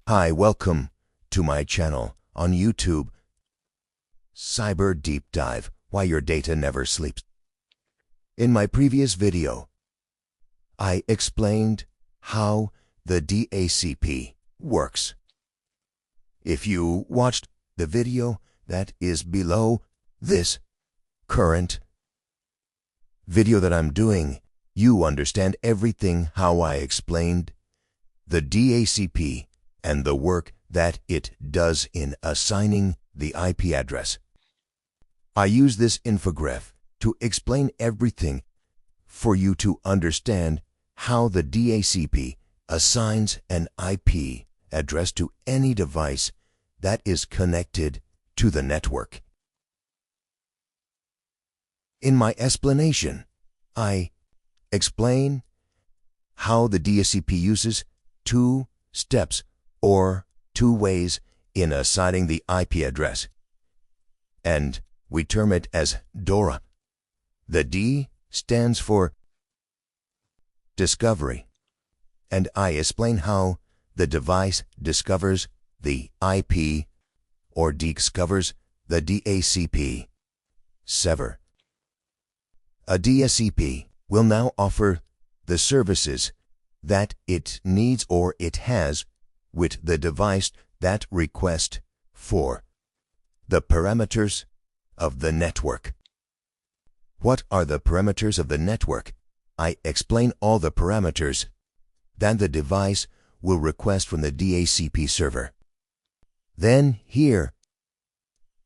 Hi, welcome to my channel on YouTube, Cyber Deep Dive, Why Your Data Never Sleeps. In my previous video, I explained how the DHCP works. If you watched the video that is below this current video that I'm doing, you understand everything how I explained the DHCP and the work that it does in assigning the IP address. I use this infograph to explain everything for you to understand how the DHCP assigns an IP address to any device that is connected to the network. In my explanation, I explain how the DHCP uses two steps or two ways in assigning the IP address, and we term it as DORA. The D stands for discovery, and I explain how the device discovers the IP or discovers the DHCP server. A DHCP will now offer the services that it needs or it has with the device that requests for the parameters of the network. What are the parameters of the network? I explain all the parameters that the device will request from the DHCP server. Then here,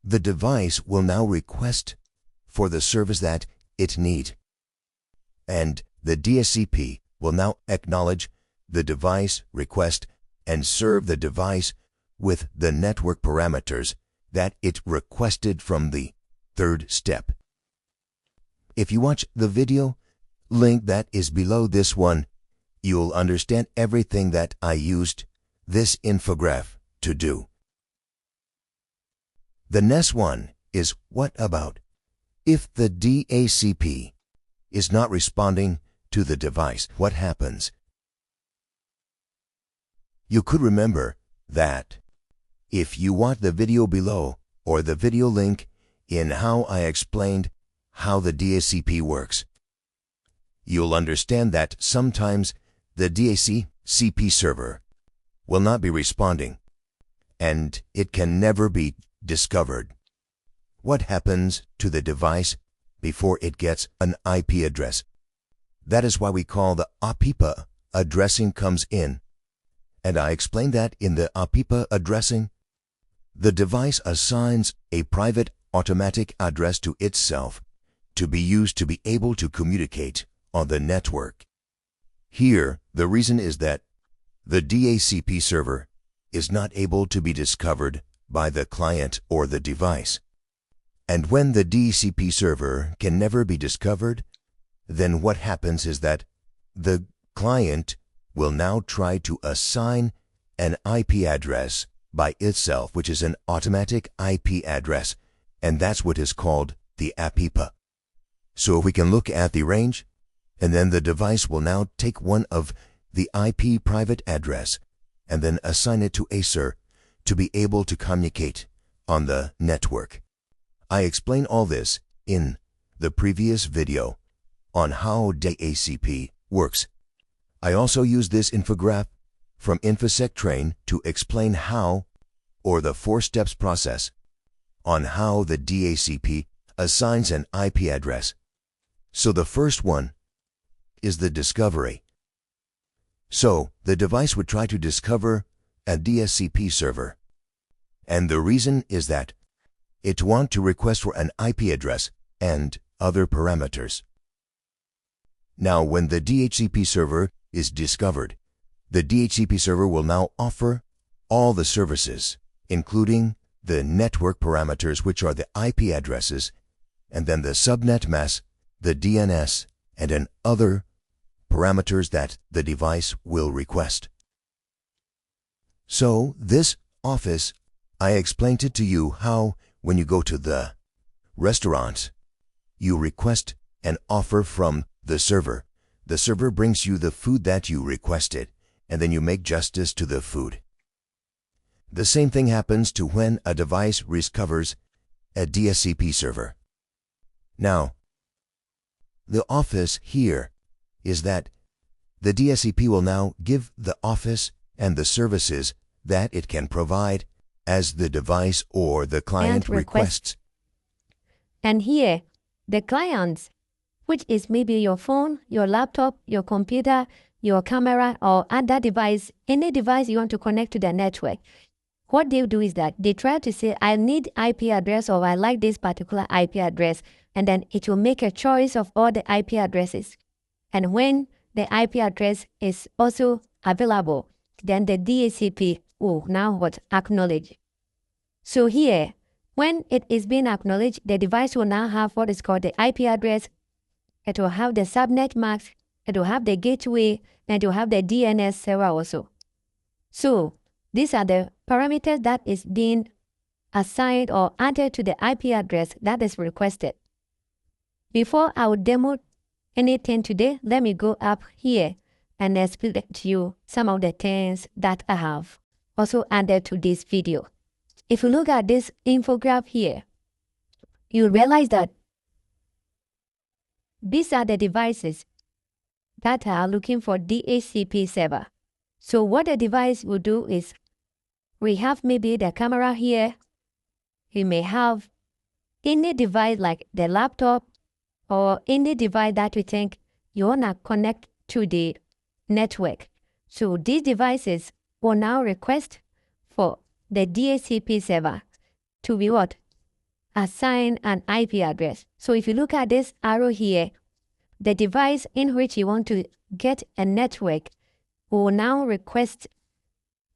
the device will now request for the service that it needs, and the DHCP will now acknowledge the device request and serve the device with the network parameters that it requested from the third step. If you watch the video link that is below this one, you'll understand everything that I used this infograph to do. The next one is, what about if the DHCP is not responding to the device? What happens? You could remember that if you watch the video below or the video link in how I explained how the DHCP works, you'll understand that sometimes the DHCP server will not be responding and it can never be discovered. What happens to the device before it gets an IP address? That is why we call the APIPA addressing comes in. And I explained that in the APIPA addressing, the device assigns a private automatic address to itself to be used to be able to communicate on the network. Here, the reason is that the DHCP server is not able to be discovered by the client or the device. And when the DHCP server can never be discovered, then what happens is that the client will now try to assign an IP address by itself, which is an automatic IP address, and that's what is called the APIPA. So if we can look at the range, and then the device will now take one of the IP private address and then assign it to Acer to be able to communicate on the network. I explain all this in the previous video on how DHCP works. I also use this infograph from InfoSec Train to explain how, or the 4 steps process, on how the DHCP assigns an IP address. So the first one is the discovery. So the device would try to discover a DHCP server. And the reason is that it wants to request for an IP address and other parameters. Now, when the DHCP server is discovered, the DHCP server will now offer all the services, including the network parameters, which are the IP addresses, and then the subnet mask, the DNS, and other parameters that the device will request. So, this office, I explained it to you how when you go to the restaurant, you request an offer from the server. The server brings you the food that you requested, and then you make justice to the food. The same thing happens to when a device recovers a DHCP server. Now, the office here is that the DHCP will now give the office and the services that it can provide as the device or the client requests. And here, the clients, which is maybe your phone, your laptop, your computer, your camera, or other device, any device you want to connect to the network. What they do is that they try to say, I need IP address, or I like this particular IP address, and then it will make a choice of all the IP addresses. And when the IP address is also available, then the DHCP will now acknowledge. So here, when it is being acknowledged, the device will now have what is called the IP address. It will have the subnet mask, it will have the gateway, and it will have the DNS server also. So these are the parameters that is being assigned or added to the IP address that is requested. Before I will demo anything today, let me go up here and explain to you some of the things that I have also added to this video. If you look at this infographic here, you realize that these are the devices that are looking for DHCP server. So what the device will do is, we have maybe the camera here. You may have any device like the laptop or any device that you think you want to connect to the network. So these devices will now request for the DHCP server to be assign an IP address. So if you look at this arrow here, the device in which you want to get a network will now request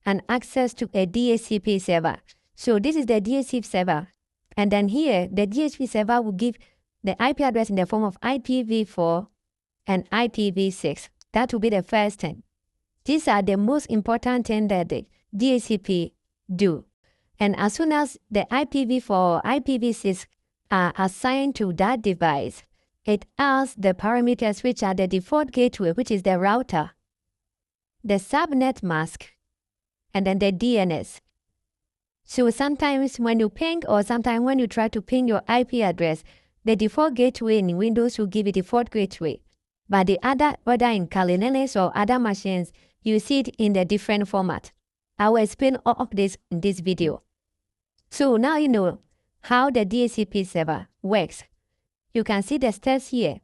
an access to a DHCP server. So this is the DHCP server. And then here, the DHCP server will give the IP address in the form of IPv4 and IPv6. That will be the first thing. These are the most important things that the DHCP do. And as soon as the IPv4 or IPv6 are assigned to that device, it asks the parameters which are the default gateway, which is the router, the subnet mask, and then the DNS. So sometimes when you ping or sometimes when you try to ping your IP address, the default gateway in Windows will give you default gateway. But the other, whether in Kali Linux or other machines, you see it in a different format. I will explain all of this in this video. So now you know how the DHCP server works. You can see the steps here,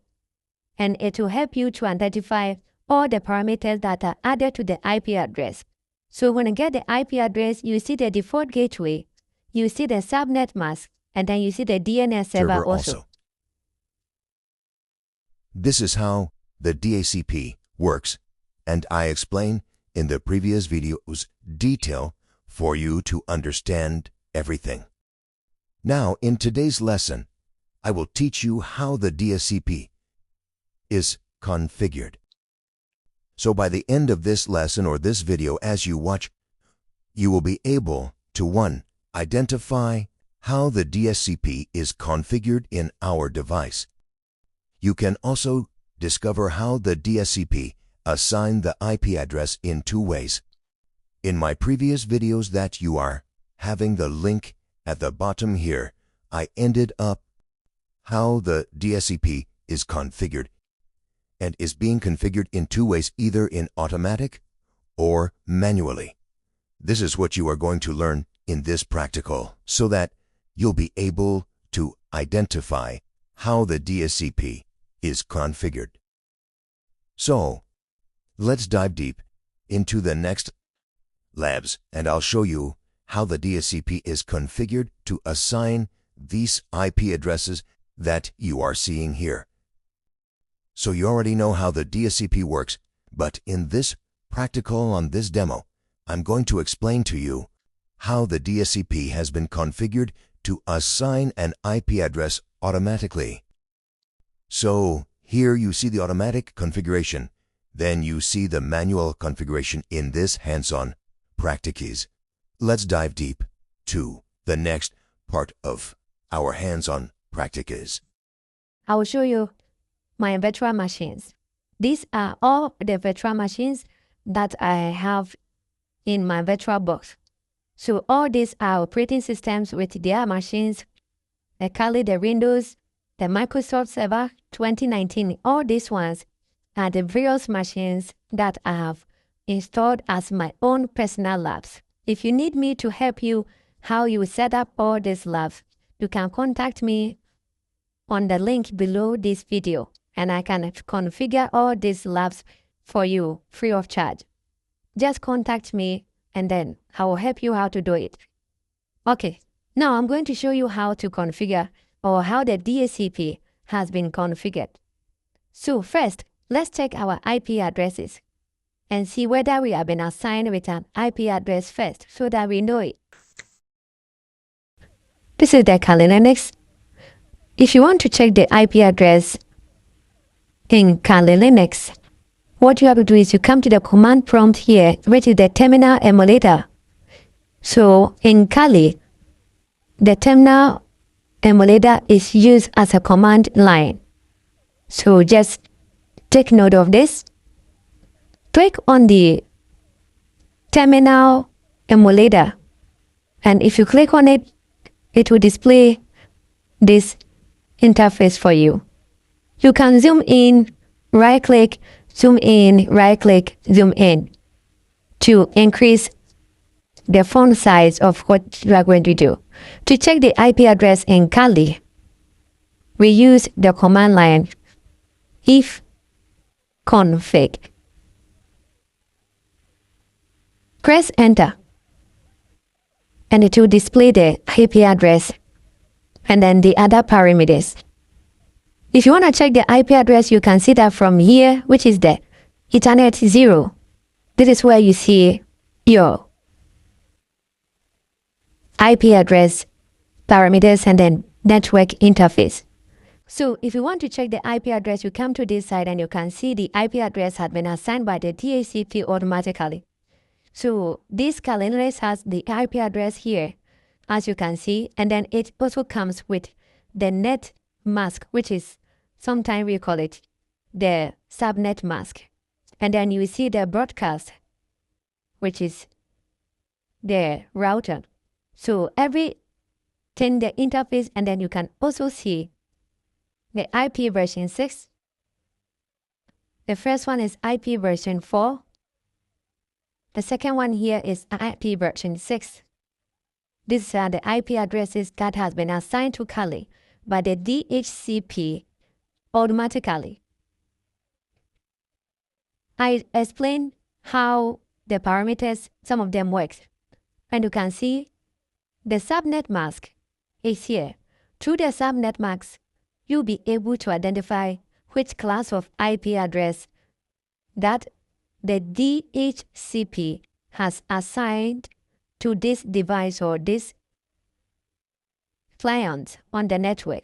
and it will help you to identify all the parameters that are added to the IP address. So when you get the IP address, you see the default gateway, you see the subnet mask, and then you see the DNS server also. This is how the DHCP works, and I explain in the previous videos detail for you to understand everything. Now, in today's lesson, I will teach you how the DHCP is configured. So by the end of this lesson or this video, as you watch, you will be able to 1. Identify how the DHCP is configured in our device. You can also discover how the DHCP assign the IP address in 2 ways. In my previous videos that you are having the link at the bottom here, I ended up how the DHCP is configured and is being configured in 2 ways, either in automatic or manually. This is what you are going to learn in this practical so that you'll be able to identify how the DHCP is configured. So, let's dive deep into the next labs, and I'll show you how the DHCP is configured to assign these IP addresses that you are seeing here. So you already know how the DHCP works, but in this practical on this demo, I'm going to explain to you how the DHCP has been configured to assign an IP address automatically. So here you see the automatic configuration, then you see the manual configuration in this hands-on practices. Let's dive deep to the next part of our hands-on practices. I will show you my virtual machines. These are all the virtual machines that I have in my virtual box. So all these are operating systems with their machines, the Kali, the Windows, the Microsoft Server 2019. All these ones are the various machines that I have installed as my own personal labs. If you need me to help you how you set up all these labs, you can contact me on the link below this video, and I can configure all these labs for you free of charge. Just contact me and then I will help you how to do it. Okay, now I'm going to show you how to configure or how the DHCP has been configured. So first, let's check our IP addresses and see whether we have been assigned with an IP address first so that we know it. This is the Kali Linux. If you want to check the IP address in Kali Linux, what you have to do is you come to the command prompt here, which is the terminal emulator. So in Kali, the terminal emulator is used as a command line. So just take note of this. Click on the terminal emulator, and if you click on it, it will display this interface for you. You can zoom in, right click, zoom in, right click, zoom in to increase the font size of what you are going to do. To check the IP address in Kali, we use the command line if config. Press enter and it will display the IP address and then the other parameters. If you want to check the IP address, you can see that from here, which is the Ethernet 0. This is where you see your IP address, parameters, and then network interface. So if you want to check the IP address, you come to this side and you can see the IP address has been assigned by the DHCP automatically. So this Kali Linux has the IP address here, as you can see, and then it also comes with the net mask, which is sometimes we call it the subnet mask. And then you see the broadcast, which is the router. So everything, the interface, and then you can also see the IP version 6. The first one is IP version 4. The second one here is IP version 6. These are the IP addresses that has been assigned to Kali by the DHCP automatically. I explained how the parameters, some of them work. And you can see the subnet mask is here. Through the subnet mask, you'll be able to identify which class of IP address that the DHCP has assigned to this device or this client on the network.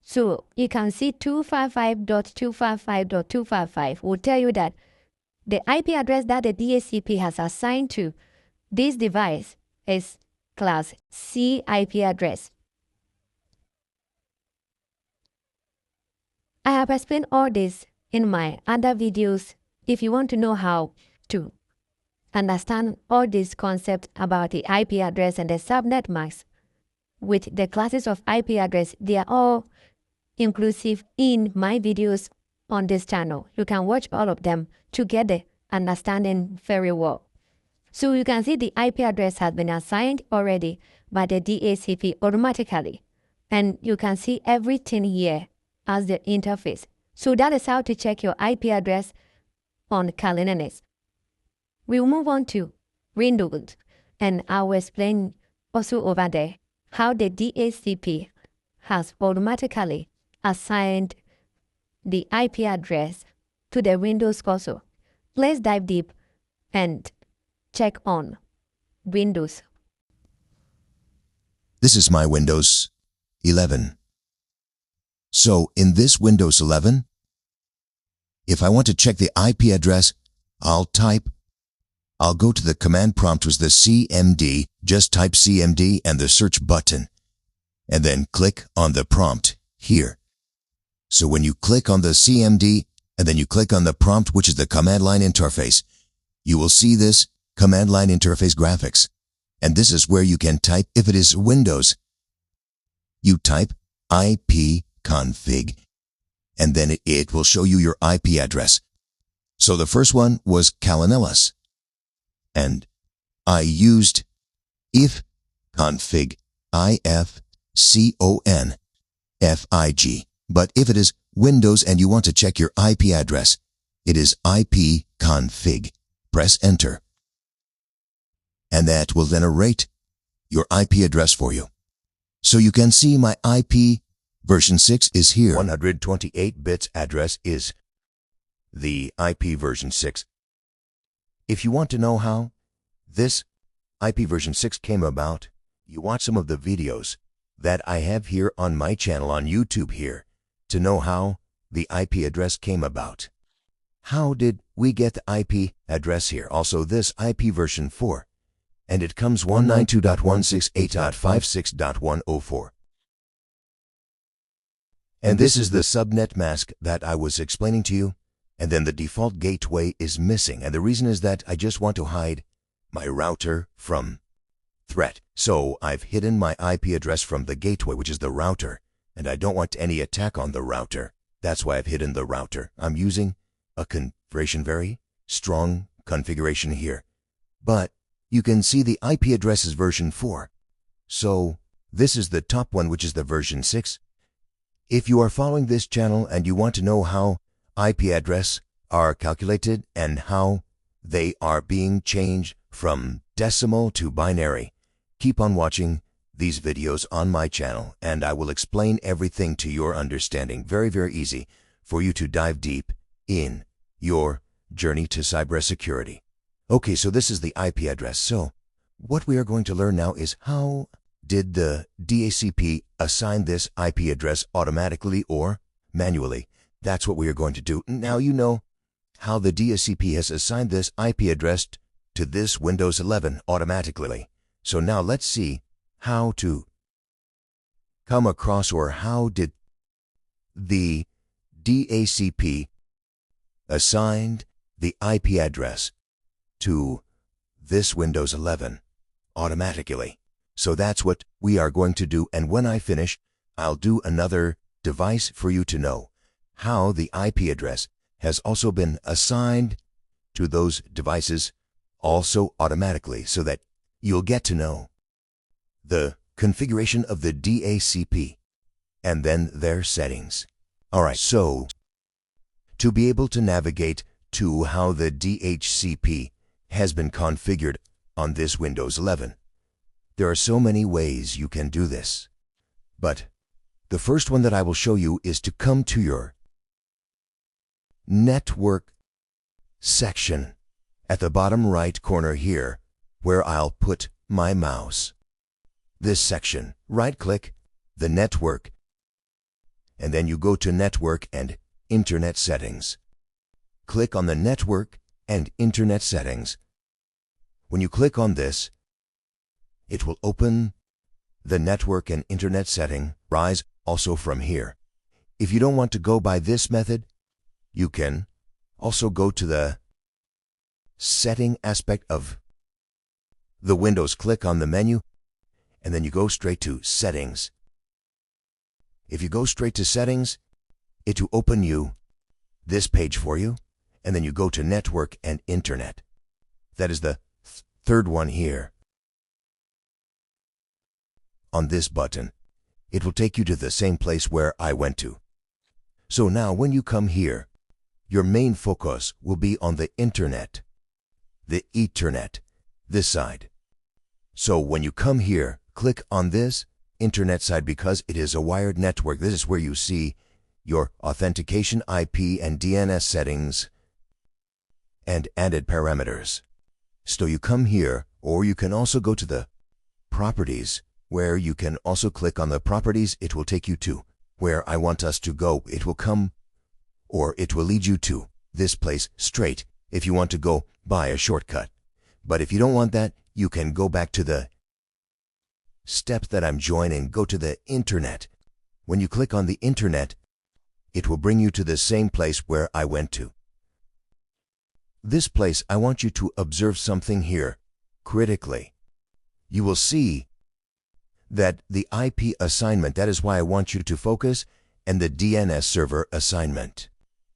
So you can see 255.255.255 will tell you that the IP address that the DHCP has assigned to this device is class C IP address. I have explained all this in my other videos. If you want to know how to understand all these concepts about the IP address and the subnet mask with the classes of IP address, they are all inclusive in my videos on this channel. You can watch all of them to get the understanding very well. So you can see the IP address has been assigned already by the DHCP automatically. And you can see everything here as the interface. So that is how to check your IP address on Kali Linux. We'll move on to Windows, and I will explain also over there how the DHCP has automatically assigned the IP address to the Windows console. Let's dive deep and check on Windows. This is my Windows 11. So in this Windows 11, if I want to check the IP address, I'll go to the command prompt with the CMD, just type CMD and the search button, and then click on the prompt here. So when you click on the CMD and then you click on the prompt, which is the command line interface, you will see this command line interface graphics. And this is where you can type if it is Windows. You type ipconfig, and then it will show you your IP address. So the first one was Calanellas, and I used ifconfig, ifconfig. But if it is Windows and you want to check your IP address, it is ipconfig. Press enter, and that will then narrate your IP address for you. So you can see my IP version 6 is here. 128 bits address is the IP version 6. If you want to know how this IP version 6 came about, you watch some of the videos that I have here on my channel on YouTube here to know how the IP address came about. How did we get the IP address here? Also, this IP version 4, and it comes 192.168.56.104. And this is the subnet mask that I was explaining to you, and then the default gateway is missing, and the reason is that I just want to hide my router from threat. So I've hidden my IP address from the gateway, which is the router, and I don't want any attack on the router. That's why I've hidden the router. I'm using a configuration, very strong configuration here. But you can see the IP address is version 4. So this is the top one, which is the version 6. If you are following this channel and you want to know how IP address are calculated and how they are being changed from decimal to binary, keep on watching these videos on my channel, and I will explain everything to your understanding. Very, very easy for you to dive deep in your journey to cybersecurity. Okay, so this is the IP address. So what we are going to learn now is how did the DHCP assign this IP address automatically or manually? That's what we are going to do. Now you know how the DHCP has assigned this IP address to this Windows 11 automatically. So now let's see how to come across, or how did the DHCP assigned the IP address to this Windows 11 automatically. So that's what we are going to do, and when I finish, I'll do another device for you to know how the IP address has also been assigned to those devices also automatically, so that you'll get to know the configuration of the DHCP and then their settings. Alright, so to be able to navigate to how the DHCP has been configured on this Windows 11, there are so many ways you can do this. But the first one that I will show you is to come to your network section at the bottom right corner here, where I'll put my mouse. This section, right-click the network, and then you go to Network and Internet Settings. Click on the Network and Internet Settings. When you click on this, it will open the Network and Internet setting. Rise also from here. If you don't want to go by this method, you can also go to the setting aspect of the Windows. Click on the menu, and then you go straight to Settings. If you go straight to Settings, it will open you this page for you, and then you go to Network and Internet. That is the third one here. On this button, it will take you to the same place where I went to. So now when you come here, your main focus will be on the Internet, the Ethernet, this side. So when you come here, click on this Internet side because it is a wired network. This is where you see your authentication IP and DNS settings and added parameters. So you come here, or you can also go to the Properties, where you can also click on the Properties. It will take you to where I want us to go. It will come, or it will lead you to this place straight if you want to go by a shortcut. But if you don't want that, you can go back to the steps that I'm joining. Go to the Internet. When you click on the Internet, it will bring you to the same place where I went to. This place, I want you to observe something here critically. you will see that the IP assignment, that is why I want you to focus, and the DNS server assignment.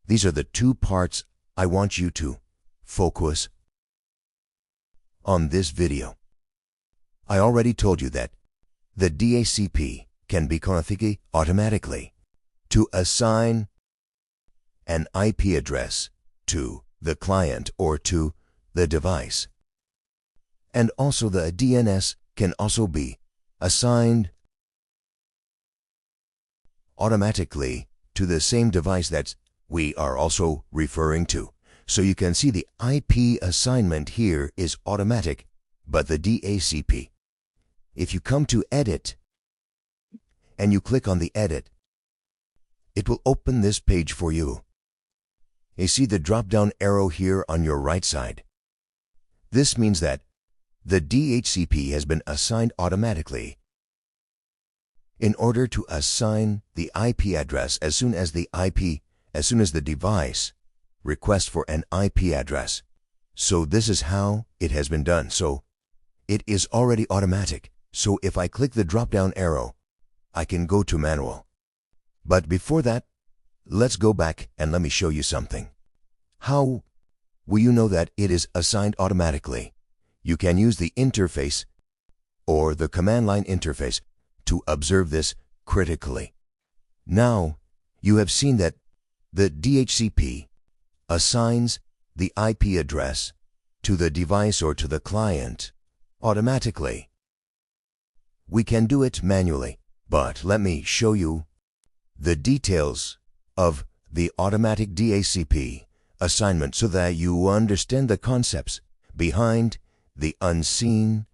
These are the two parts I want you to focus on this video. I already told you that the DHCP can be configured automatically to assign an IP address to the client or to the device. And also the DNS can also be assigned automatically to the same device that we are also referring to. So you can see the IP assignment here is automatic, but the DHCP. If you come to Edit and you click on the Edit, it will open this page for you. You see the drop-down arrow here on your right side. This means that the DHCP has been assigned automatically. In order to assign the IP address as soon as the device requests for an IP address. So this is how it has been done. So it is already automatic. So if I click the drop-down arrow, I can go to manual. But before that, let's go back and let me show you something. How will you know that it is assigned automatically? You can use the interface or the command line interface to observe this critically. Now, you have seen that the DHCP assigns the IP address to the device or to the client automatically. We can do it manually, but let me show you the details of the automatic DHCP assignment so that you understand the concepts behind the unseen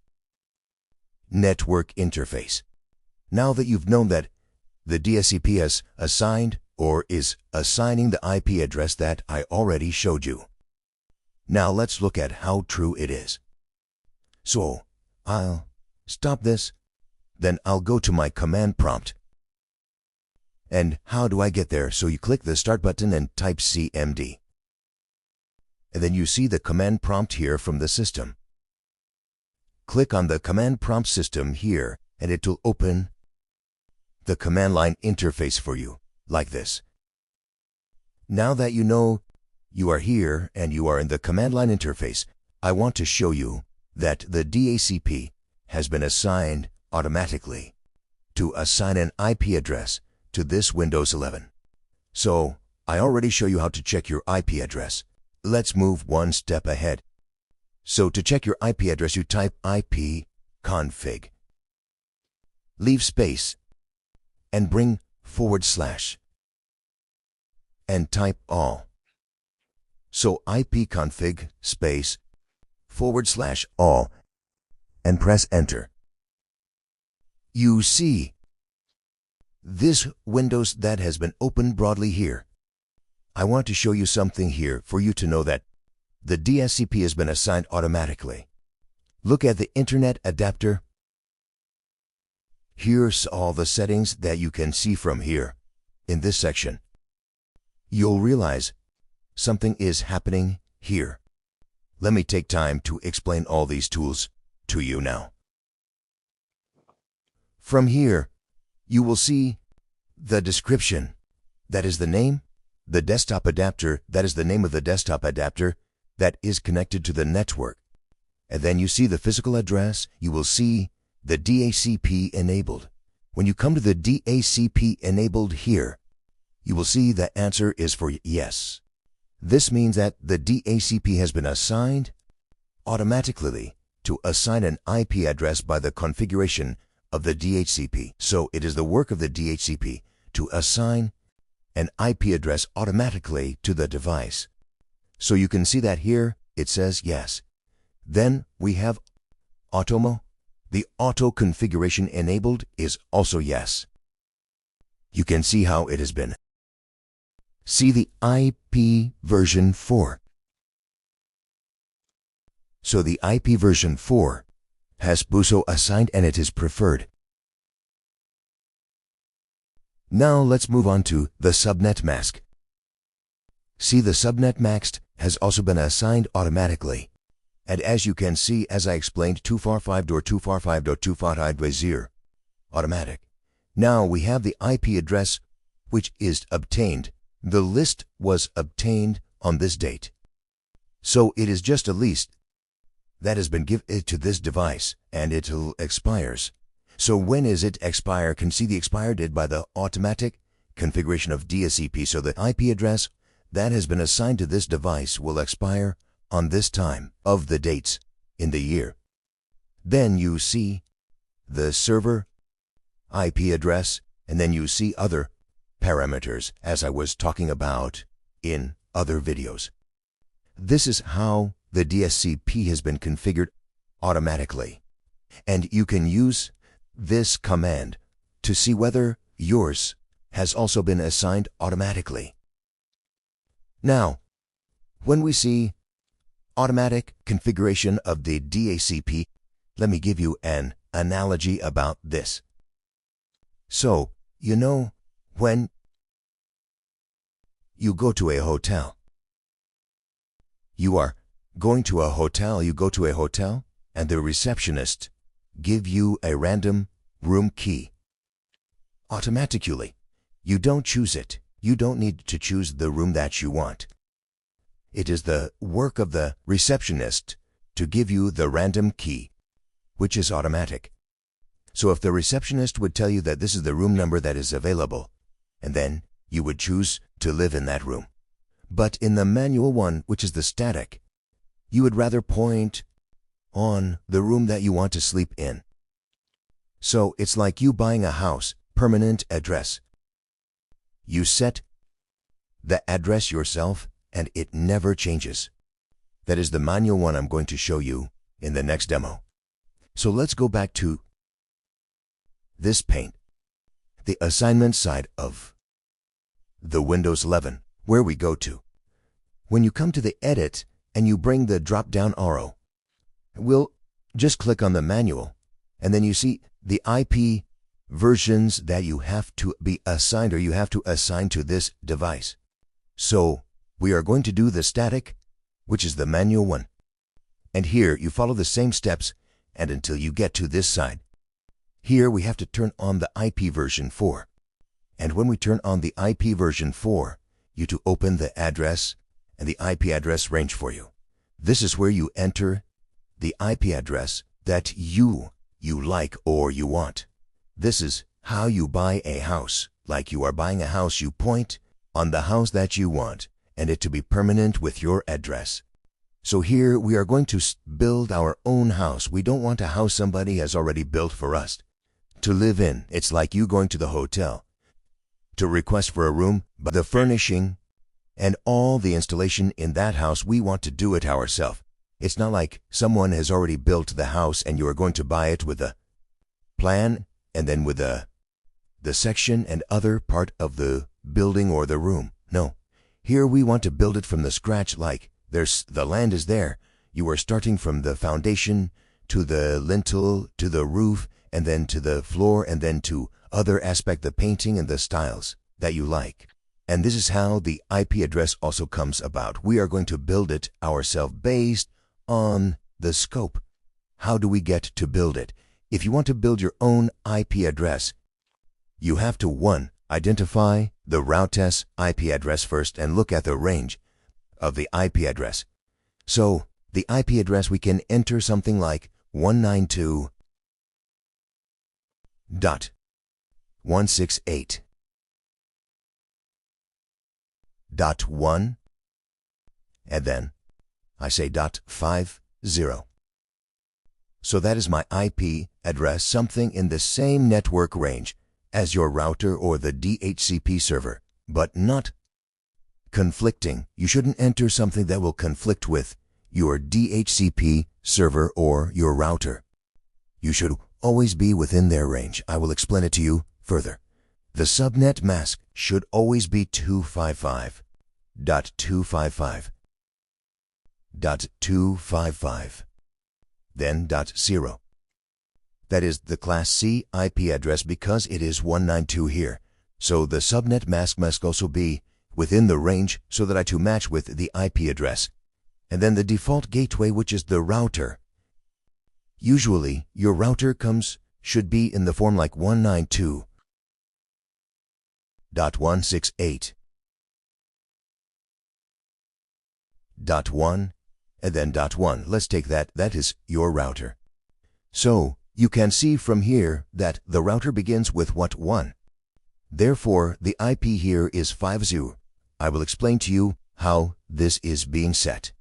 network interface. Now that you've known that the DHCP has assigned or is assigning the IP address that I already showed you. Now let's look at how true it is. So I'll stop this, then I'll go to my command prompt. And how do I get there? So you click the Start button and type CMD. And then you see the command prompt here from the system. Click on the command prompt system here and it will open the command line interface for you, like this. Now that you know you are here and you are in the command line interface, I want to show you that the DHCP has been assigned automatically to assign an IP address to this Windows 11. So I already show you how to check your IP address. Let's move one step ahead. So to check your IP address, you type ipconfig, leave space, and bring / and type all. So ipconfig space / all and press enter. You see this Windows that has been opened broadly here. I want to show you something here for you to know that the DHCP has been assigned automatically. Look at the Internet adapter. Here's all the settings that you can see from here in this section. You'll realize something is happening here. Let me take time to explain all these tools to you now. From here, you will see the description, that is the name, the desktop adapter, that is the name of the desktop adapter that is connected to the network. And then you see the physical address, you will see the DHCP enabled. When you come to the DHCP enabled here, you will see the answer is for yes. This means that the DHCP has been assigned automatically to assign an IP address by the configuration of the DHCP. So it is the work of the DHCP to assign an IP address automatically to the device. So you can see that here it says yes. Then we have Automo. The auto configuration enabled is also yes. You can see how it has been. See the IP version 4. So the IP version 4 has BUSO assigned and it is preferred. Now let's move on to the subnet mask. See, the subnet mask has also been assigned automatically. And as you can see, as I explained, 245.245.245.0 automatic. Now we have the IP address which is obtained. The list was obtained on this date. So it is just a list that has been given to this device, and it expires. So when is it expire? Can see the expire date by the automatic configuration of DHCP. So the IP address that has been assigned to this device will expire on this time of the dates in the year. Then you see the server IP address, and then you see other parameters as I was talking about in other videos. This is how the DHCP has been configured automatically. And you can use this command to see whether yours has also been assigned automatically. Now, when we see automatic configuration of the DHCP, let me give you an analogy about this. So, you know, when you go to a hotel, you are going to a hotel, you go to a hotel, and the receptionist give you a random room key. Automatically, you don't choose it. You don't need to choose the room that you want. It is the work of the receptionist to give you the random key, which is automatic. So if the receptionist would tell you that this is the room number that is available, and then you would choose to live in that room. But in the manual one, which is the static, you would rather point on the room that you want to sleep in. So it's like you buying a house, permanent address. You set the address yourself, and it never changes. That is the manual one I'm going to show you in the next demo. So let's go back to this pane, the assignment side of the Windows 11, where we go to. When you come to the Edit and you bring the drop-down arrow, we'll just click on the manual, and then you see the IP versions that you have to be assigned, or you have to assign to this device. So we are going to do the static, which is the manual one. And here you follow the same steps and until you get to this side. Here we have to turn on the IP version 4. And when we turn on the IP version 4, you to open the address and the IP address range for you. This is where you enter the IP address that you like or you want. This is how you buy a house. Like you are buying a house, you point on the house that you want and it to be permanent with your address. So here we are going to build our own house. We don't want a house somebody has already built for us to live in. It's like you going to the hotel to request for a room, but the furnishing and all the installation in that house, we want to do it ourselves. It's not like someone has already built the house and you are going to buy it with a plan and then with the section and other part of the building or the room. No, here we want to build it from the scratch. Like the land is there. You are starting from the foundation to the lintel to the roof and then to the floor and then to other aspect, the painting and the styles that you like. And this is how the IP address also comes about. We are going to build it ourselves based on the scope. How do we get to build it? If you want to build your own IP address, you have to 1. Identify the route's IP address first and look at the range of the IP address. So the IP address, we can enter something like 192.168.1, and then I say .50. So that is my IP address, something in the same network range as your router or the DHCP server, but not conflicting. You shouldn't enter something that will conflict with your DHCP server or your router. You should always be within their range. I will explain it to you further. The subnet mask should always be 255.255.255, then .0. That is the Class C IP address because it is 192 here. So the subnet mask must also be within the range so that I to match with the IP address. and then the default gateway, which is the router. Usually, your router should be in the form like 192.168.1, and then .1. Let's take that. That is your router. So, you can see from here that the router begins with what 1. Therefore, the IP here is 50. I will explain to you how this is being set.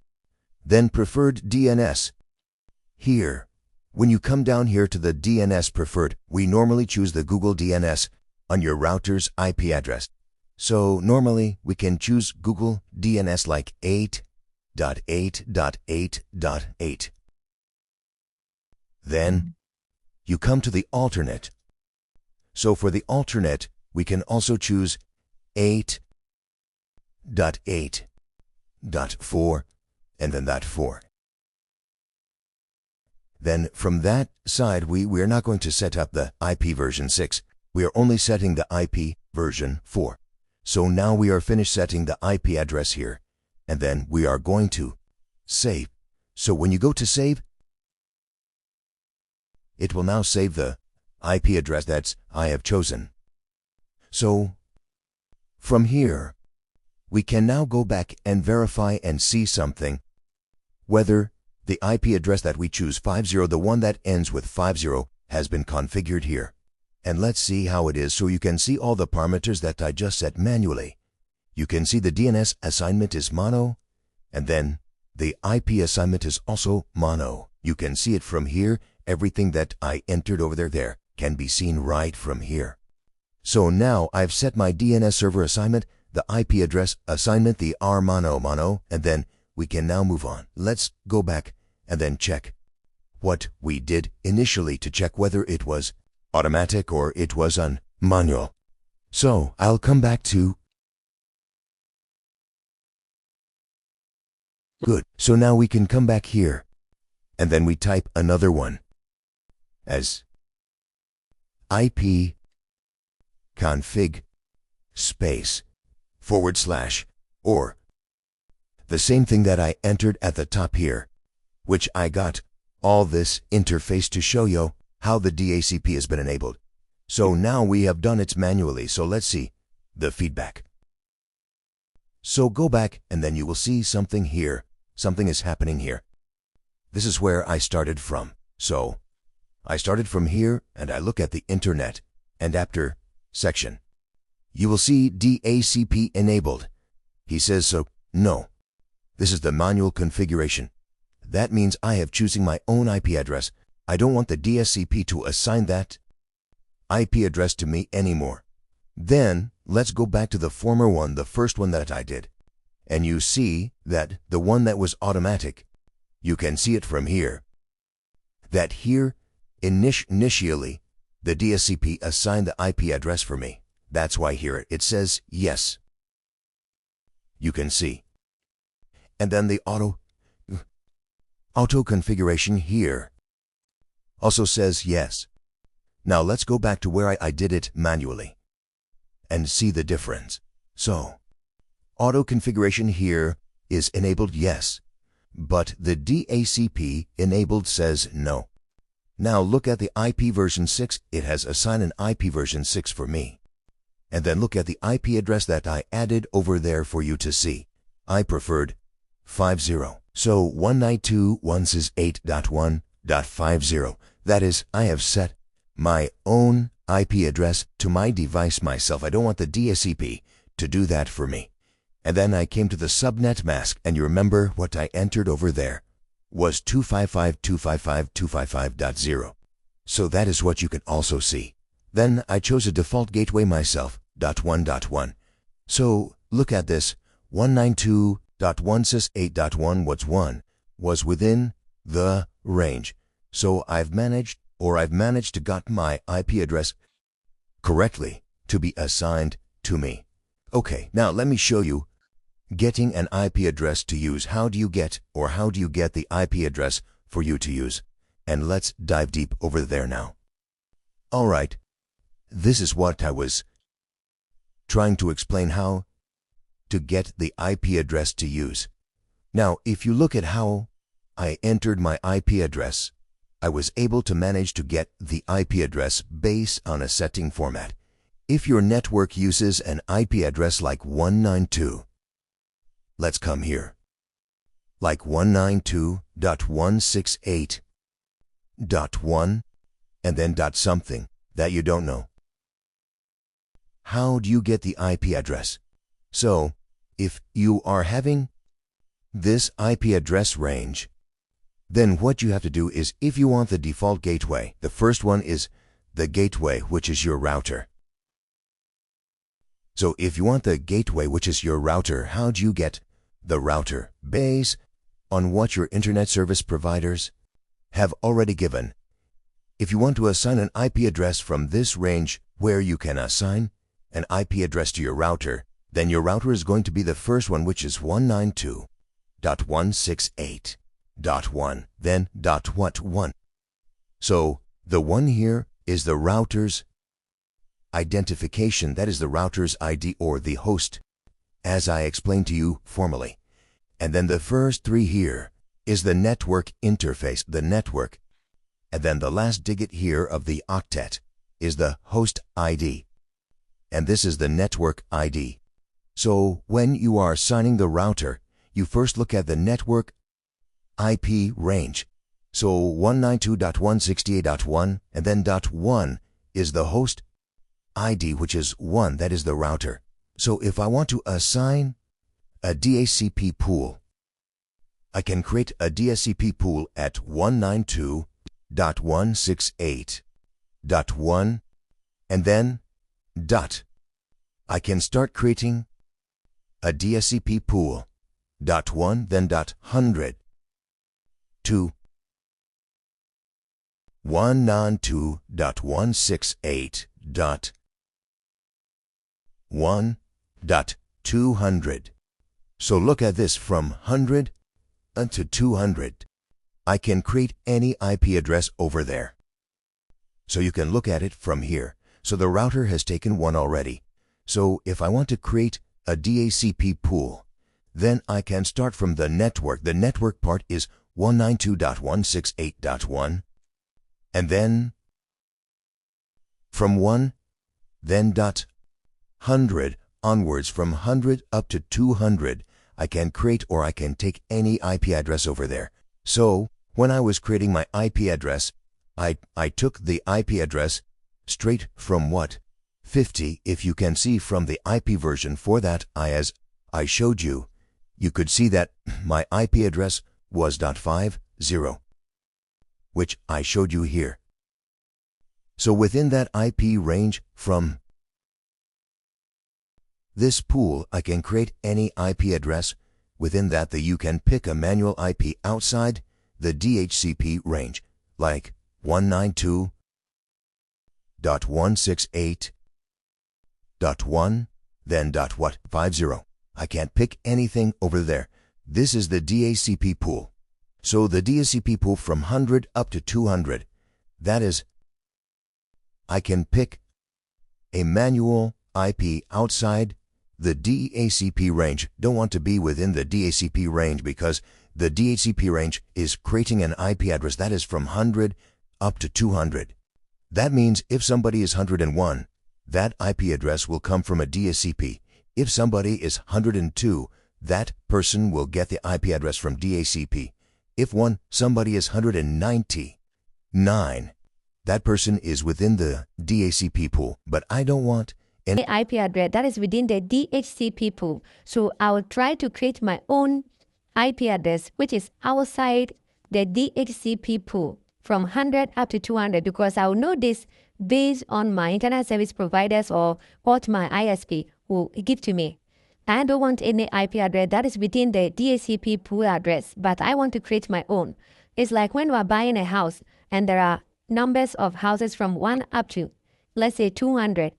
Then preferred DNS. Here, when you come down here to the DNS preferred, we normally choose the Google DNS on your router's IP address. So normally we can choose Google DNS like 8.8.8.8. Then you come to the alternate. So for the alternate, we can also choose 8.8.4 and then .4. Then from that side, we're not going to set up the IP version 6. We are only setting the IP version 4. So now we are finished setting the IP address here. And then we are going to save. So when you go to save, it will now save the IP address that I have chosen. So from here, we can now go back and verify and see something, whether the IP address that we choose 50, the one that ends with 50, has been configured here. And let's see how it is so you can see all the parameters that I just set manually. You can see the DNS assignment is mono, and then the IP assignment is also mono. You can see it from here. Everything that I entered over there can be seen right from here. So now I've set my DNS server assignment, the IP address assignment, the R mono, and then we can now move on. Let's go back and then check what we did initially to check whether it was automatic or it was on manual. So I'll come back to good. So now we can come back here and then we type another one as IP config space / or the same thing that I entered at the top here, which I got all this interface to show you how the DHCP has been enabled. So now we have done it manually. So let's see the feedback. So go back and then you will see something here. Something is happening here. This is where I started from. So I started from here and I look at the internet, and after section, you will see DHCP enabled. He says, so no, this is the manual configuration. That means I have choosing my own IP address. I don't want the DHCP to assign that IP address to me anymore. Then let's go back to the former one, the first one that I did. And you see that the one that was automatic, you can see it from here, that here initially the DHCP assigned the IP address for me. That's why here it says yes. You can see. And then the auto configuration here also says yes. Now let's go back to where I did it manually and see the difference. So auto configuration here is enabled yes, but the DHCP enabled says no. Now look at the IP version 6. It has assigned an IP version 6 for me. And then look at the IP address that I added over there for you to see. I preferred 50. So 192.168.1.50. That is, I have set my own IP address to my device myself. I don't want the DHCP to do that for me. And then I came to the subnet mask, and you remember what I entered over there was 255.255.255.0. So that is what you can also see. Then I chose a default gateway myself, .1.1. So look at this, 192.168.1 was within the range. So I've managed to got my IP address correctly to be assigned to me. Okay, now let me show you getting an IP address to use. How do you get the IP address for you to use? And let's dive deep over there now. All right, this is what I was trying to explain, how to get the IP address to use. Now, if you look at how I entered my IP address, I was able to manage to get the IP address based on a setting format. If your network uses an IP address like 192, let's come here, like 192.168.1 and then dot something that you don't know. How do you get the IP address? So, if you are having this IP address range, then what you have to do is, if you want the default gateway, the first one is the gateway, which is your router. So if you want the gateway, which is your router, how do you get the router? Based on what your internet service providers have already given. If you want to assign an IP address from this range where you can assign an IP address to your router, then your router is going to be the first one, which is 192.168.1, then .1. So the 1 here is the router's identification, that is the router's ID or the host, as I explained to you formally. And then the first 3 here is the network interface, the network. And then the last digit here of the octet is the host ID. And this is the network ID. So when you are assigning the router, you first look at the network IP range. So 192.168.1 and then .1 is the host ID, which is 1, that is the router. So if I want to assign a DHCP pool, I can create a DHCP pool at 192.168.1 and then dot. I can start creating a DHCP pool, .1, then .100 to 192.168.1.200. So look at this, from 100 to 200. I can create any IP address over there. So you can look at it from here. So the router has taken 1 already. So if I want to create a DHCP pool, then I can start from the network. The network part is 192.168.1, and then from 1, then .100 onwards, from 100 up to 200, I can create or I can take any IP address over there. So when I was creating my IP address, I took the IP address straight from what? 50. If you can see from the IP version for that, as I showed you, you could see that my IP address was .50, which I showed you here. So within that IP range from this pool, I can create any IP address within that you can pick a manual IP outside the DHCP range, like 192.168.1, then .50. I can't pick anything over there. This is the DHCP pool. So the DHCP pool from 100 up to 200, that is, I can pick a manual IP outside the DHCP range. Don't want to be within the DHCP range because the DHCP range is creating an IP address that is from 100 up to 200. That means if somebody is 101, that IP address will come from a DHCP. If somebody is 102, that person will get the IP address from DHCP. If somebody is 199, that person is within the DHCP pool. But I don't want an IP address that is within the DHCP pool. So I will try to create my own IP address which is outside the DHCP pool from 100 up to 200, because I will know this based on my internet service providers or what my ISP will give to me. I don't want any IP address that is within the DHCP pool address, but I want to create my own. It's like when we are buying a house and there are numbers of houses from 1 up to, let's say, 200.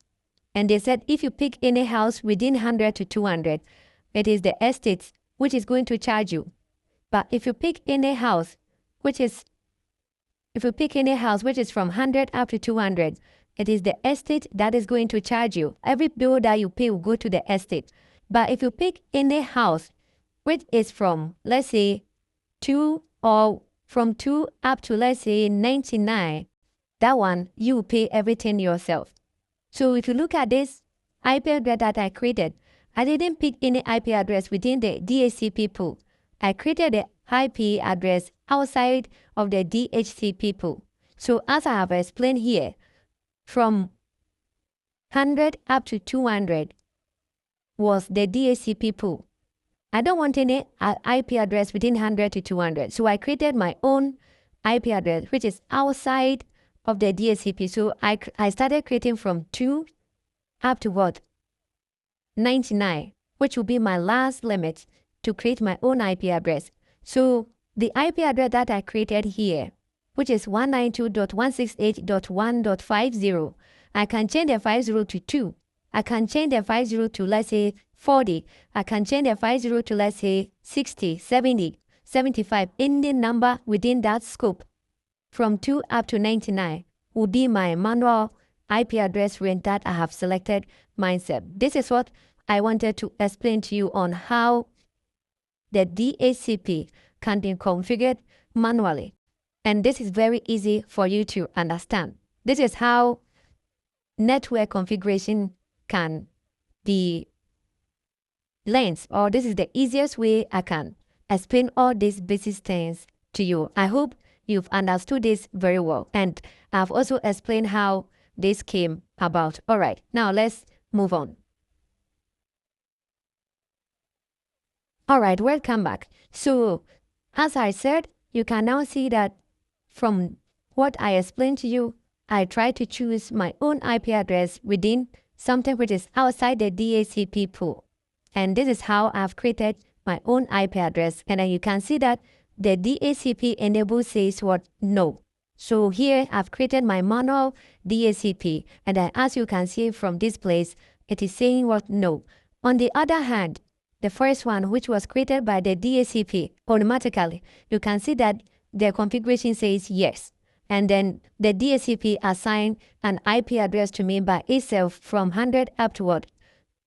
And they said if you pick any house within 100 to 200, it is the estate which is going to charge you. But if you pick any house which is from 100 up to 200, it is the estate that is going to charge you. Every bill that you pay will go to the estate. But if you pick any house which is from, let's say, 2 or from 2 up to, let's say, 99, that one, you pay everything yourself. So if you look at this IP address that I created, I didn't pick any IP address within the DHCP pool. I created the IP address outside of the DHCP pool. So as I have explained here, from 100 up to 200 was the DHCP pool. I don't want any IP address within 100 to 200. So I created my own IP address, which is outside of the DHCP. So I started creating from 2 up to what? 99, which will be my last limit to create my own IP address. So the IP address that I created here, which is 192.168.1.50, I can change the 50 to 2. I can change the 50 to, let's say, 40. I can change the 50 to, let's say, 60, 70, 75. Any number within that scope from 2 up to 99 will be my manual IP address range that I have selected myself. This is what I wanted to explain to you on how the DHCP can be configured manually. And this is very easy for you to understand. This is how network configuration can be learned, or this is the easiest way I can explain all these basic things to you. I hope you've understood this very well. And I've also explained how this came about. All right, now let's move on. All right, welcome back. So, as I said, you can now see that from what I explained to you, I try to choose my own IP address within something which is outside the DHCP pool. And this is how I've created my own IP address. And then you can see that the DHCP enable says what? No. So here I've created my manual DHCP. And then as you can see from this place, it is saying what? No. On the other hand, the first one, which was created by the DHCP automatically, you can see that the configuration says yes. And then the DHCP assigned an IP address to me by itself from 100 up to what?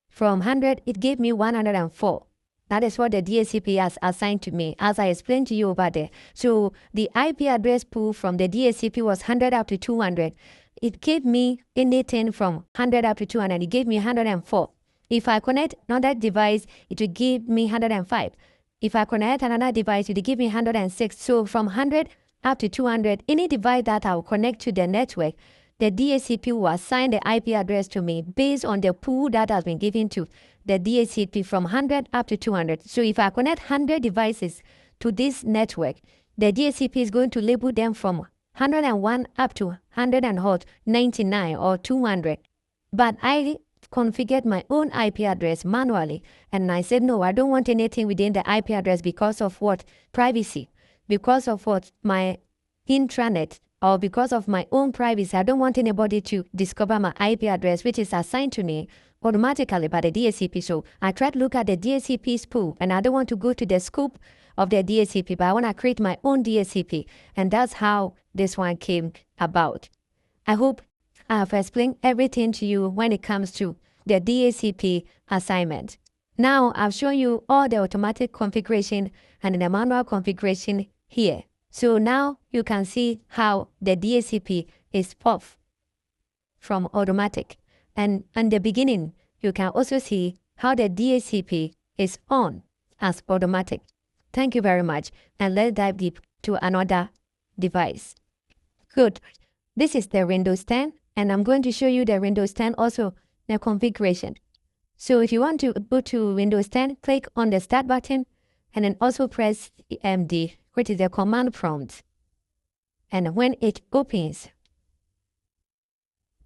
From 100, it gave me 104. That is what the DHCP has assigned to me, as I explained to you over there. So the IP address pool from the DHCP was 100 up to 200. It gave me anything from 100 up to 200. It gave me 104. If I connect another device, it will give me 105. If I connect another device, it will give me 106. So from 100 up to 200, any device that I will connect to the network, the DHCP will assign the IP address to me based on the pool that has been given to the DHCP from 100 up to 200. So if I connect 100 devices to this network, the DHCP is going to label them from 101 up to 199 or 200. But I configured my own IP address manually, and I said, no, I don't want anything within the IP address because of what? Privacy. Because of what? My intranet, or because of my own privacy. I don't want anybody to discover my IP address, which is assigned to me automatically by the DHCP. So I try to look at the DHCP's pool, and I don't want to go to the scope of the DHCP, but I want to create my own DHCP. And that's how this one came about. I hope I have explained everything to you when it comes to the DHCP assignment. Now I've shown you all the automatic configuration and the manual configuration here. So now you can see how the DHCP is off from automatic. And in the beginning, you can also see how the DHCP is on as automatic. Thank you very much. And let's dive deep to another device. Good. This is the Windows 10. And I'm going to show you the Windows 10 also, the configuration. So if you want to go to Windows 10, click on the Start button and then also press EMD, which is the command prompt. And when it opens,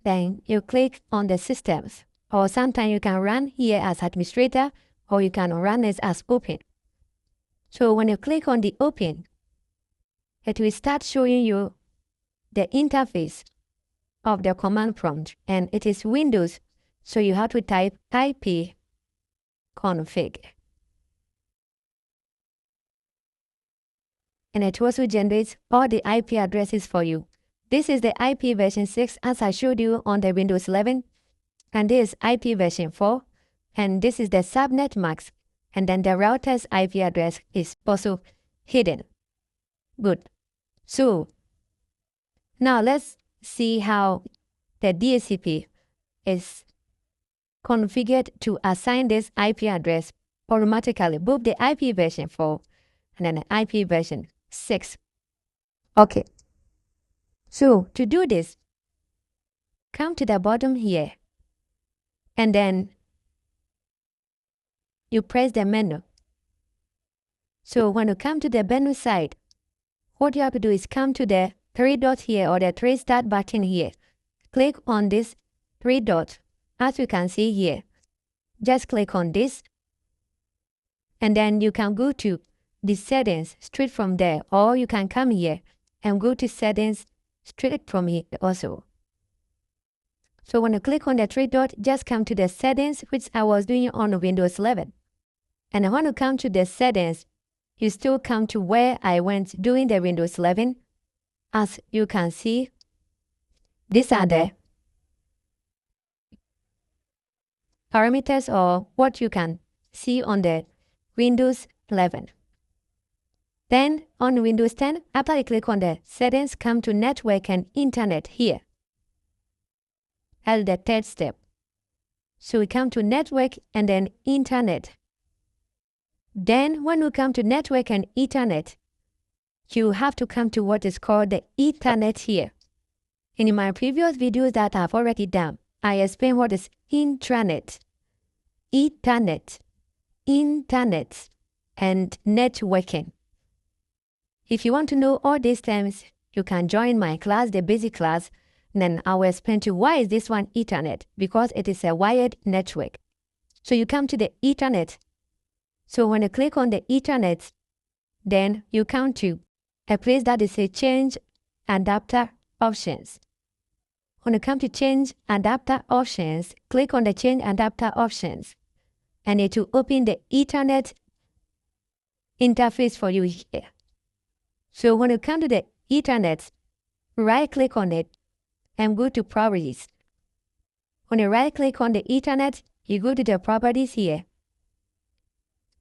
then you click on the Systems. Or sometimes you can run here as administrator, or you can run it as open. So when you click on the open, it will start showing you the interface of the command prompt, and it is Windows, so you have to type ip config. And it also generates all the IP addresses for you. This is the IP version 6 as I showed you on the Windows 11, and this is IP version 4, and this is the subnet mask and then the router's IP address is also hidden. Good. So now let's see how the DHCP is configured to assign this IP address automatically, both the IP version 4 and then the IP version 6. Okay. So to do this, come to the bottom here, and then you press the menu. So when you come to the menu side, what you have to do is come to the 3 dots here or the 3 start button here. Click on this 3 dots, as you can see here. Just click on this, and then you can go to the settings straight from there, or you can come here and go to settings straight from here also. So when you click on the 3 dot, just come to the settings, which I was doing on Windows 11. And when you come to the settings, you still come to where I went doing the Windows 11. As you can see, these are the parameters or what you can see on the Windows 11. Then on Windows 10, after you click on the settings, come to network and internet here. As the third step. So we come to network and then internet. Then when we come to network and Ethernet, you have to come to what is called the Ethernet here. In my previous videos that I've already done, I explained what is intranet, Ethernet, internet, and networking. If you want to know all these terms, you can join my class, the basic class, and then I will explain to you why is this one Ethernet, because it is a wired network. So you come to the Ethernet. So when you click on the Ethernet, then you come to a place that is a change adapter options. When you come to change adapter options, click on the change adapter options, and it will open the Ethernet interface for you here. So when you come to the Ethernet, right click on it and go to properties. When you right click on the Ethernet, you go to the properties here.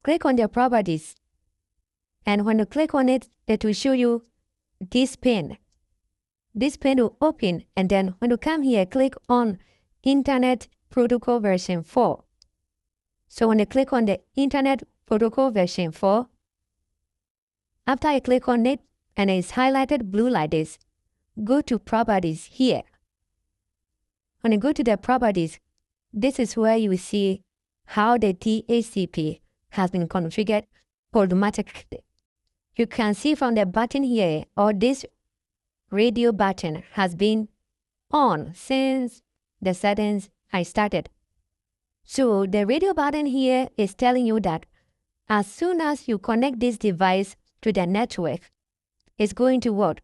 Click on the properties, and when you click on it, it will show you this pane. This pane will open, and then when you come here, click on Internet Protocol version 4. So when you click on the Internet Protocol version 4, after you click on it and it's highlighted blue like this, go to properties here. When you go to the properties, this is where you will see how the DHCP has been configured automatically. You can see from the button here, or this radio button has been on since the settings I started. So the radio button here is telling you that as soon as you connect this device to the network, it's going to what?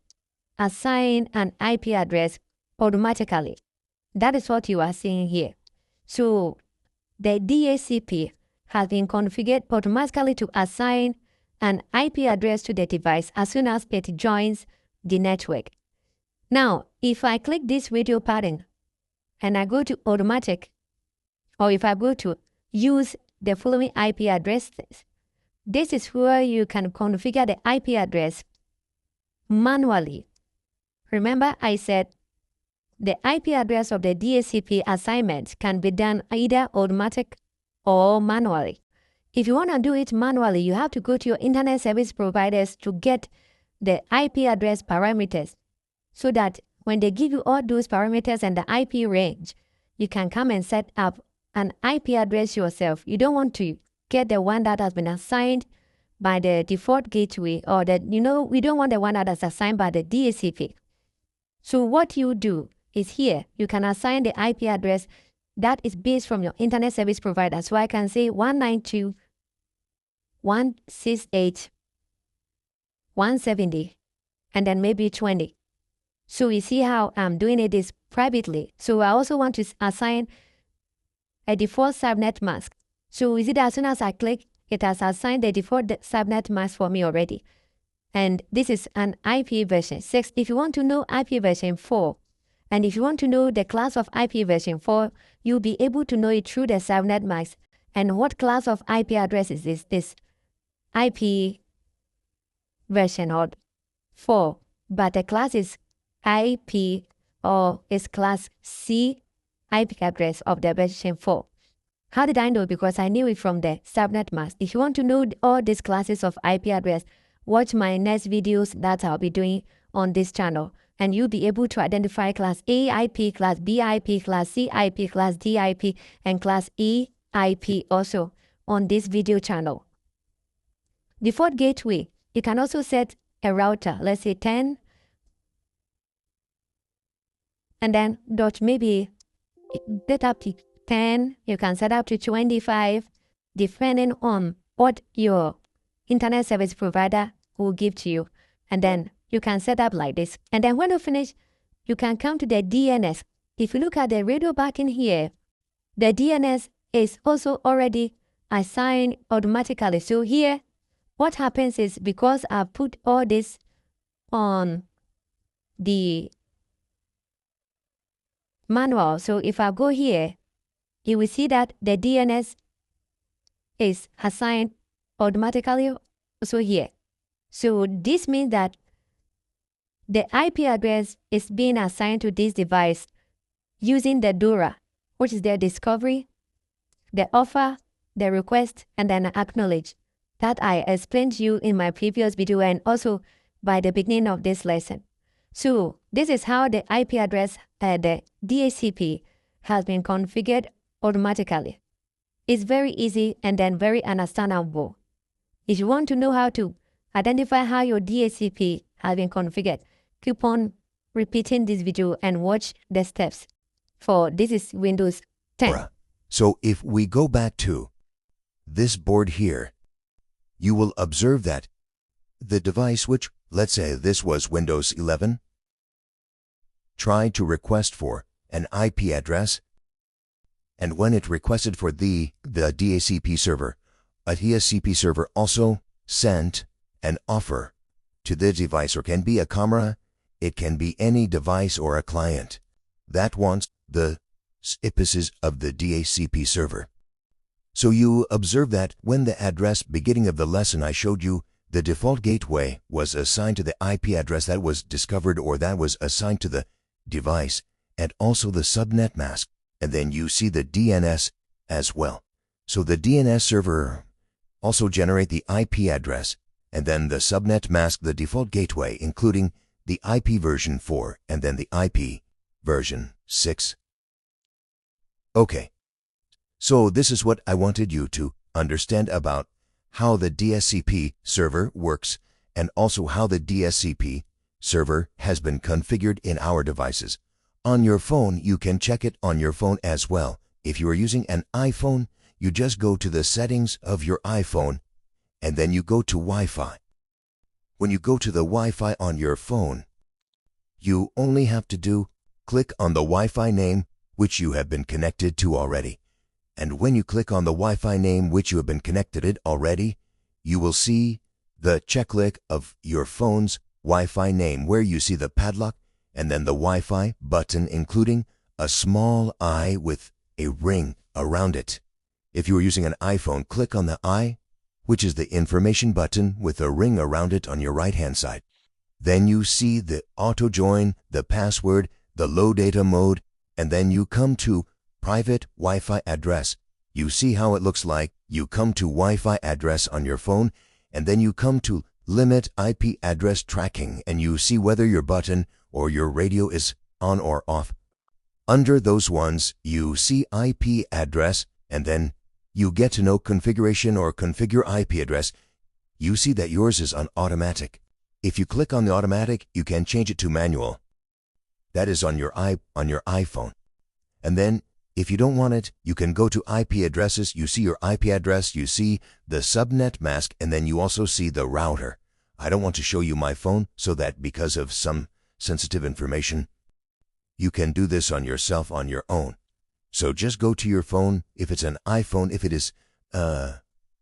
Assign an IP address automatically. That is what you are seeing here. So the DHCP has been configured automatically to assign an IP address to the device as soon as it joins the network. Now, if I click this radio pattern and I go to automatic, or if I go to use the following IP addresses, this is where you can configure the IP address manually. Remember I said the IP address of the DHCP assignment can be done either automatic or manually. If you want to do it manually, you have to go to your internet service providers to get the IP address parameters, so that when they give you all those parameters and the IP range, you can come and set up an IP address yourself. You don't want to get the one that has been assigned by the default gateway, or that, we don't want the one that is assigned by the DHCP. So what you do is here, you can assign the IP address that is based from your internet service provider. So I can say 192.168.170, and then maybe 20. So you see how I'm doing it is privately. So I also want to assign a default subnet mask. So you see that as soon as I click, it has assigned the default subnet mask for me already. And this is an IP version 6. If you want to know IP version 4, and if you want to know the class of IP version 4, you'll be able to know it through the subnet mask. And what class of IP address is this? IP version or 4, but the class is IP or is class C IP address of the version 4. How did I know? Because I knew it from the subnet mask. If you want to know all these classes of IP address, watch my next videos that I'll be doing on this channel, and you'll be able to identify class A IP, class B IP, class C IP, class D IP, and class E IP also on this video channel. Default gateway, you can also set a router, let's say 10, and then maybe set up to 10, you can set up to 25, depending on what your internet service provider will give to you. And then you can set up like this. And then when you finish, you can come to the DNS. If you look at the radio back in here, the DNS is also already assigned automatically. So here, what happens is, because I've put all this on the manual, so if I go here, you will see that the DNS is assigned automatically also here. So this means that the IP address is being assigned to this device using the DORA, which is the discovery, the offer, the request, and then acknowledge that I explained to you in my previous video and also by the beginning of this lesson. So this is how the IP address, the DHCP, has been configured automatically. It's very easy and then very understandable. If you want to know how to identify how your DHCP has been configured, keep on repeating this video and watch the steps. For this is Windows 10. So if we go back to this board here, you will observe that the device, which, let's say this was Windows 11, tried to request for an IP address, and when it requested for the DHCP server, a DHCP server also sent an offer to the device, or can be a camera, it can be any device or a client that wants the IPs of the DHCP server. So you observe that when the address beginning of the lesson I showed you, the default gateway was assigned to the IP address that was discovered or that was assigned to the device, and also the subnet mask, and then you see the DNS as well. So the DNS server also generate the IP address, and then the subnet mask the default gateway, including the IP version 4 and then the IP version 6. Okay, so this is what I wanted you to understand about how the DHCP server works, and also how the DHCP server has been configured in our devices. On your phone, you can check it on your phone as well. If you are using an iPhone, you just go to the settings of your iPhone, and then you go to Wi-Fi. When you go to the Wi-Fi on your phone, you only have to click on the Wi-Fi name which you have been connected to already. And when you click on the Wi-Fi name which you have been connected already, you will see the checklick of your phone's Wi-Fi name, where you see the padlock and then the Wi-Fi button, including a small I with a ring around it. If you are using an iPhone, click on the I, which is the information button with a ring around it on your right-hand side. Then you see the auto join, the password, the low data mode, and then you come to private Wi-Fi address. You see how it looks like. You come to Wi-Fi address on your phone, and then you come to limit IP address tracking, and you see whether your button or your radio is on or off. Under those ones, you see IP address, and then you get to know configuration or configure IP address. You see that yours is on automatic. If you click on the automatic, you can change it to manual. That is on your iPhone. And then if you don't want it, you can go to IP addresses. You see your IP address, you see the subnet mask, and then you also see the router. I don't want to show you my phone so that because of some sensitive information, you can do this on yourself on your own. So just go to your phone. If it's an iPhone, if it is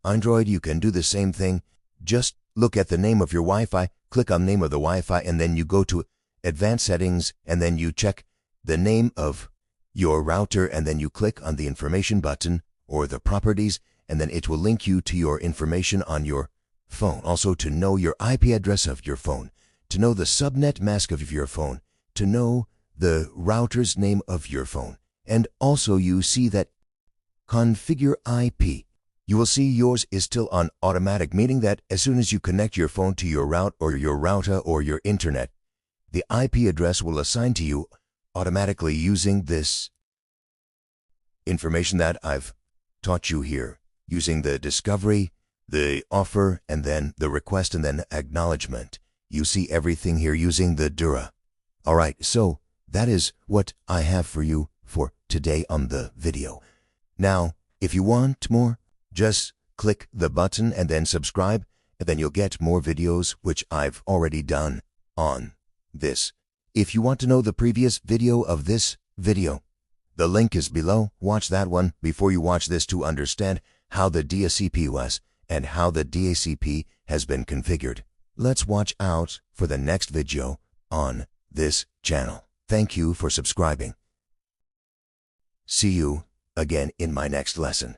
Android, you can do the same thing. Just look at the name of your Wi-Fi, click on the name of the Wi-Fi, and then you go to Advanced Settings, and then you check the name of your router, and then you click on the information button or the properties, and then it will link you to your information on your phone. Also to know your IP address of your phone, to know the subnet mask of your phone, to know the router's name of your phone. And also you see that configure IP. You will see yours is still on automatic, meaning that as soon as you connect your phone to your route or your router or your internet, the IP address will assign to you automatically using this information that I've taught you here, using the discovery, the offer, and then the request, and then acknowledgement. You see everything here using the Dura. All right, so that is what I have for you for today on the video. Now, if you want more, just click the button and then subscribe, and then you'll get more videos which I've already done on this. If you want to know the previous video of this video, the link is below. Watch that one before you watch this to understand how the DHCP was and how the DHCP has been configured. Let's watch out for the next video on this channel. Thank you for subscribing. See you again in my next lesson.